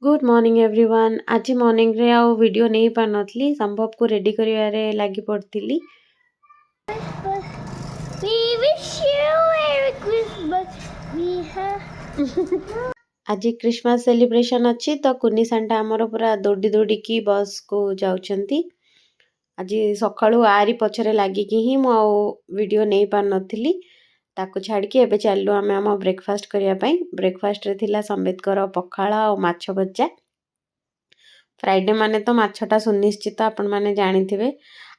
Good morning everyone. आज morning रे आउ वीडियो नहीं पार नथली, संभव को रेडी करिवारे लागी पड़ती। We wish you Merry Christmas. We have आज क्रिसमस सेलिब्रेशन अच्छी तो कुनी सांटा आमर पूरा दौड़ी दौड़ी की बस को जाउछंती। आज सकाळू आरी पछरे लागिकी ही मु वीडियो नहीं पार नथली, ताको छाड़ के एबे चललु आमे आम ब्रेकफास्ट करिया पई। ब्रेकफास्ट रे थिला संबितकर पखाळ और माछ भजा। फ्राइडे माने तो माछटा सुनिश्चित आपण माने जानिथिबे।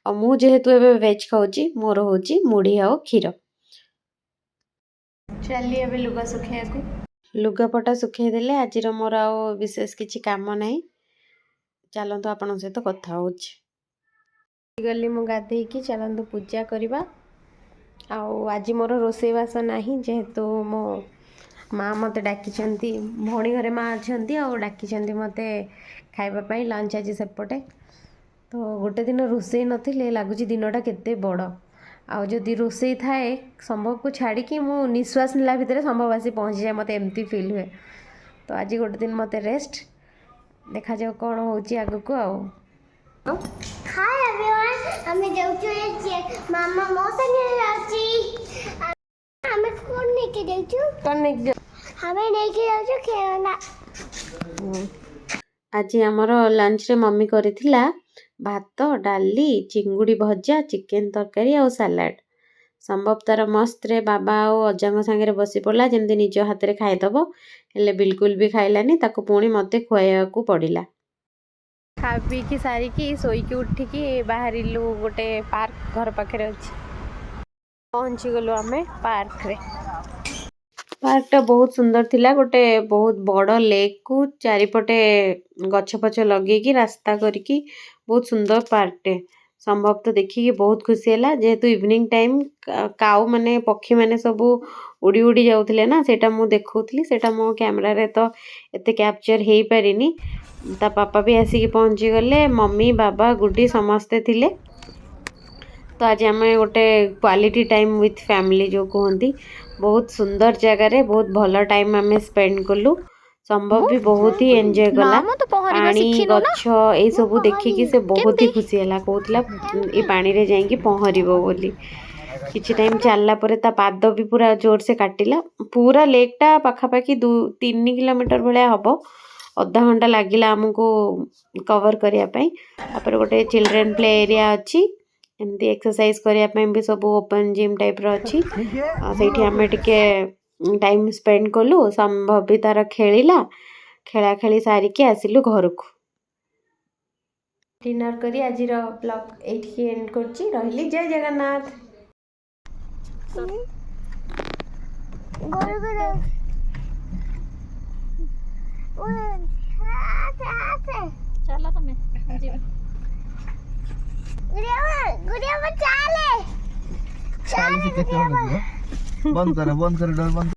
आ मु जेहेतु एबे वेज खाउची, मोर होची मुढ़ी और क्षीर। चलिए एबे लुगा सुखेयाकू। लुगापटा सुखे देले आज मोर आ विशेष किछि काम नाही। चलंतु आपण सहित कथा होची। गली मु गाधे की चलंतु पूजा करबा। आज मोर रोसई बास नाही, जेहेतु मो माँ मत डाकी भौणी घरे माँ अच्छा और डाकी मत खावाई लंच आज सेपटे। तो गोटे दिन रोसई नथिले लगुच दिनटा केते बड़। आदि रोसई थाए संभव को छाड़ी कि मु निश्वास नेला भितर संभव आसी पहुँची जाए, मत एमती फील हुए। तो आज गोटे दिन मत रेस्ट, देखा जाओ कौन होची आगु को। Hi everyone. हमें जाउछु ये मामा मो संगे जाउची। हमें कौन लेके जाउछु? कौन नहीं हमें लेके जाउछु खेलना। आज आमर लंच रे मम्मी करिथिला भात, डाली, चिंगुड़ी भजा, चिकेन तरकारी और सलाड। संभव तार मस्त रे बाबा और अजांग सांगे बसी पड़ा जमती निज हाथ रे खाईदब, हेले बिल्कुल भी खाइलानी। ताको पुणी मते खुआइयाकू पड़िला। खा पी की सारिकी शोईकी उठिकी बाहर गोटे पार्क घर पाखे अच्छी पहुँची गलु आमे पार्क रे। पार्कटा बहुत सुंदर थिला। गोटे बहुत बड़ लेक को चारिपटे गछ पछ लगे रास्ता करके बहुत सुंदर पार्कटे। संभव तो देखिए बहुत खुशी है, जेहेतु इवनिंग टाइम काऊ माने पक्षी माने सब उड़ी उड़ी जाउथिले ना, सेटा मु देखौथली। सेटा मो कैमरा रे तो एते कैप्चर हेई पारिनी। ता पापा भी आसिक पहुँची गले, मम्मी बाबा गुड्डी समस्ते थिले। तो आज आम गोटे क्वालिटी टाइम विथ फैमिली जो कहती, बहुत सुंदर जगह रे बहुत भल टाइम आम स्पेंड कलु। संभव भी बहुत ही एंजॉय कला। पानी गछ ए सब देखिकी से बहुत ही खुशी है। कहला ये पानी रे जाइए पहरब बोली। किछि टाइम चलला परे ता पाद भी पूरा जोर से काटिला। पूरा लेकटा पाखापाखि 2-3 किलोमीटर भाया हम। अधा घंटा लगिला आमको कवर करने। गोटे चिल्ड्रेन प्ले एरिया अच्छी, एमती एक्सरसाइज करने भी सब ओपन जिम टाइप रही। से आम टे टाइम स्पेंड कलु। संभव भी तार खेला, खेला खेली सारिकी आसिलु घर को। डिनर करी आज ब्लॉग एठी एंड करछि। रहिली। जय जगन्नाथ। चला तमे गुड़िया बचा ले। बंद कर डर बंद।